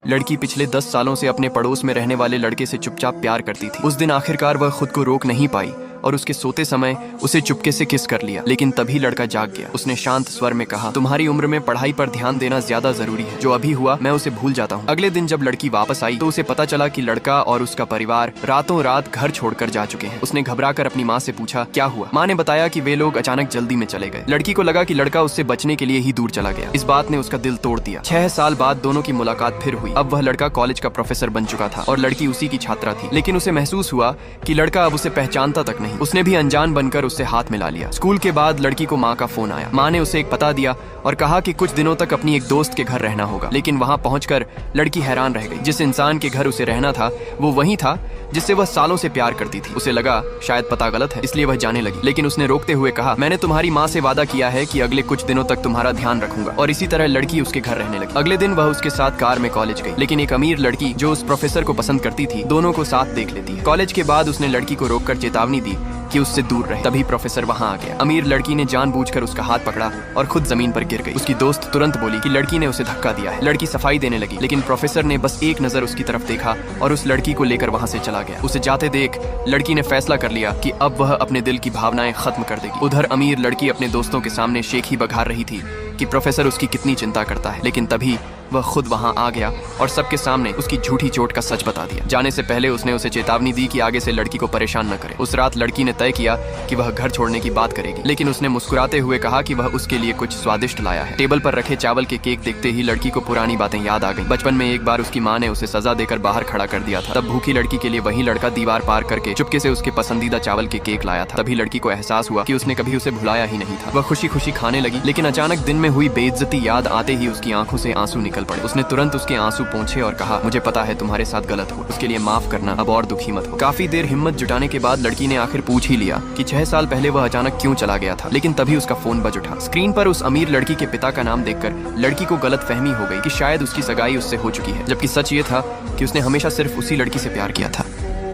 लड़की पिछले 10 सालों से अपने पड़ोस में रहने वाले लड़के से चुपचाप प्यार करती थी। उस दिन आखिरकार वह खुद को रोक नहीं पाई और उसके सोते समय उसे चुपके से किस कर लिया। लेकिन तभी लड़का जाग गया। उसने शांत स्वर में कहा, तुम्हारी उम्र में पढ़ाई पर ध्यान देना ज्यादा जरूरी है। जो अभी हुआ मैं उसे भूल जाता हूँ। अगले दिन जब लड़की वापस आई तो उसे पता चला कि लड़का और उसका परिवार रातों रात घर छोड़कर जा चुके हैं। उसने घबराकर अपनी माँ से पूछा, क्या हुआ? माँ ने बताया कि वे लोग अचानक जल्दी में चले गए। लड़की को लगा कि लड़का उससे बचने के लिए ही दूर चला गया। इस बात ने उसका दिल तोड़ दिया। 6 साल बाद दोनों की मुलाकात फिर हुई। अब वह लड़का कॉलेज का प्रोफेसर बन चुका था और लड़की उसी की छात्रा थी। लेकिन उसे महसूस हुआ कि लड़का अब उसे पहचानता तक नहीं। उसने भी अनजान बनकर उससे हाथ मिला लिया। स्कूल के बाद लड़की को माँ का फोन आया। माँ ने उसे एक पता दिया और कहा कि कुछ दिनों तक अपनी एक दोस्त के घर रहना होगा। लेकिन वहां पहुंचकर लड़की हैरान रह गई। जिस इंसान के घर उसे रहना था वो वही था जिससे वह सालों से प्यार करती थी। उसे लगा शायद पता गलत है, इसलिए वह जाने लगी। लेकिन उसने रोकते हुए कहा, मैंने तुम्हारी माँ से वादा किया है कि अगले कुछ दिनों तक तुम्हारा ध्यान रखूंगा। और इसी तरह लड़की उसके घर रहने लगी। अगले दिन वह उसके साथ कार में कॉलेज गई। लेकिन एक अमीर लड़की जो उस प्रोफेसर को पसंद करती थी दोनों को साथ देख लेती है। कॉलेज के बाद उसने लड़की को रोककर चेतावनी दी कि उससे दूर रहे। तभी प्रोफेसर वहां आ गया। अमीर लड़की ने जानबूझकर उसका हाथ पकड़ा और खुद जमीन पर गिर गई। उसकी दोस्त तुरंत बोली कि लड़की ने उसे धक्का दिया है। लड़की सफाई देने लगी, लेकिन प्रोफेसर ने बस एक नजर उसकी तरफ देखा और उस लड़की को लेकर वहां से चला गया। उसे जाते देख लड़की ने फैसला कर लिया कि अब वह अपने दिल की भावनाएं खत्म कर देगी। उधर अमीर लड़की अपने दोस्तों के सामने शेखी बघार रही थी कि प्रोफेसर उसकी कितनी चिंता करता है। लेकिन तभी वह खुद वहां आ गया और सबके सामने उसकी झूठी चोट का सच बता दिया। जाने से पहले उसने उसे चेतावनी दी कि आगे से लड़की को परेशान न करे। उस रात लड़की ने तय किया कि वह घर छोड़ने की बात करेगी। लेकिन उसने मुस्कुराते हुए कहा कि वह उसके लिए कुछ स्वादिष्ट लाया है। टेबल पर रखे चावल के केक देखते ही लड़की को पुरानी बातें याद आ गई। बचपन में एक बार उसकी माँ ने उसे सजा देकर बाहर खड़ा कर दिया था। तब भूखी लड़की के लिए वही लड़का दीवार पार करके चुपके से उसके पसंदीदा चावल के केक लाया था। तभी लड़की को एहसास हुआ कि उसने कभी उसे भुलाया ही नहीं था। वह खुशी खुशी खाने लगी। लेकिन अचानक दिन में हुई बेइज्जती याद आते ही उसकी आंखों से आंसू निकल पड़े। उसने तुरंत उसके आंसू पोंछे और कहा, मुझे पता है तुम्हारे साथ गलत हुआ, उसके लिए माफ करना, अब और दुखी मत हो। काफी देर हिम्मत जुटाने के बाद लड़की ने आखिर पूछ ही लिया कि 6 साल पहले वह अचानक क्यों चला गया था। लेकिन तभी उसका फोन बज उठा। स्क्रीन पर उस अमीर लड़की के पिता का नाम देखकर लड़की को गलतफहमी हो गई कि शायद उसकी सगाई उससे हो चुकी है, जबकि सच ये था कि उसने हमेशा सिर्फ उसी लड़की से प्यार किया था।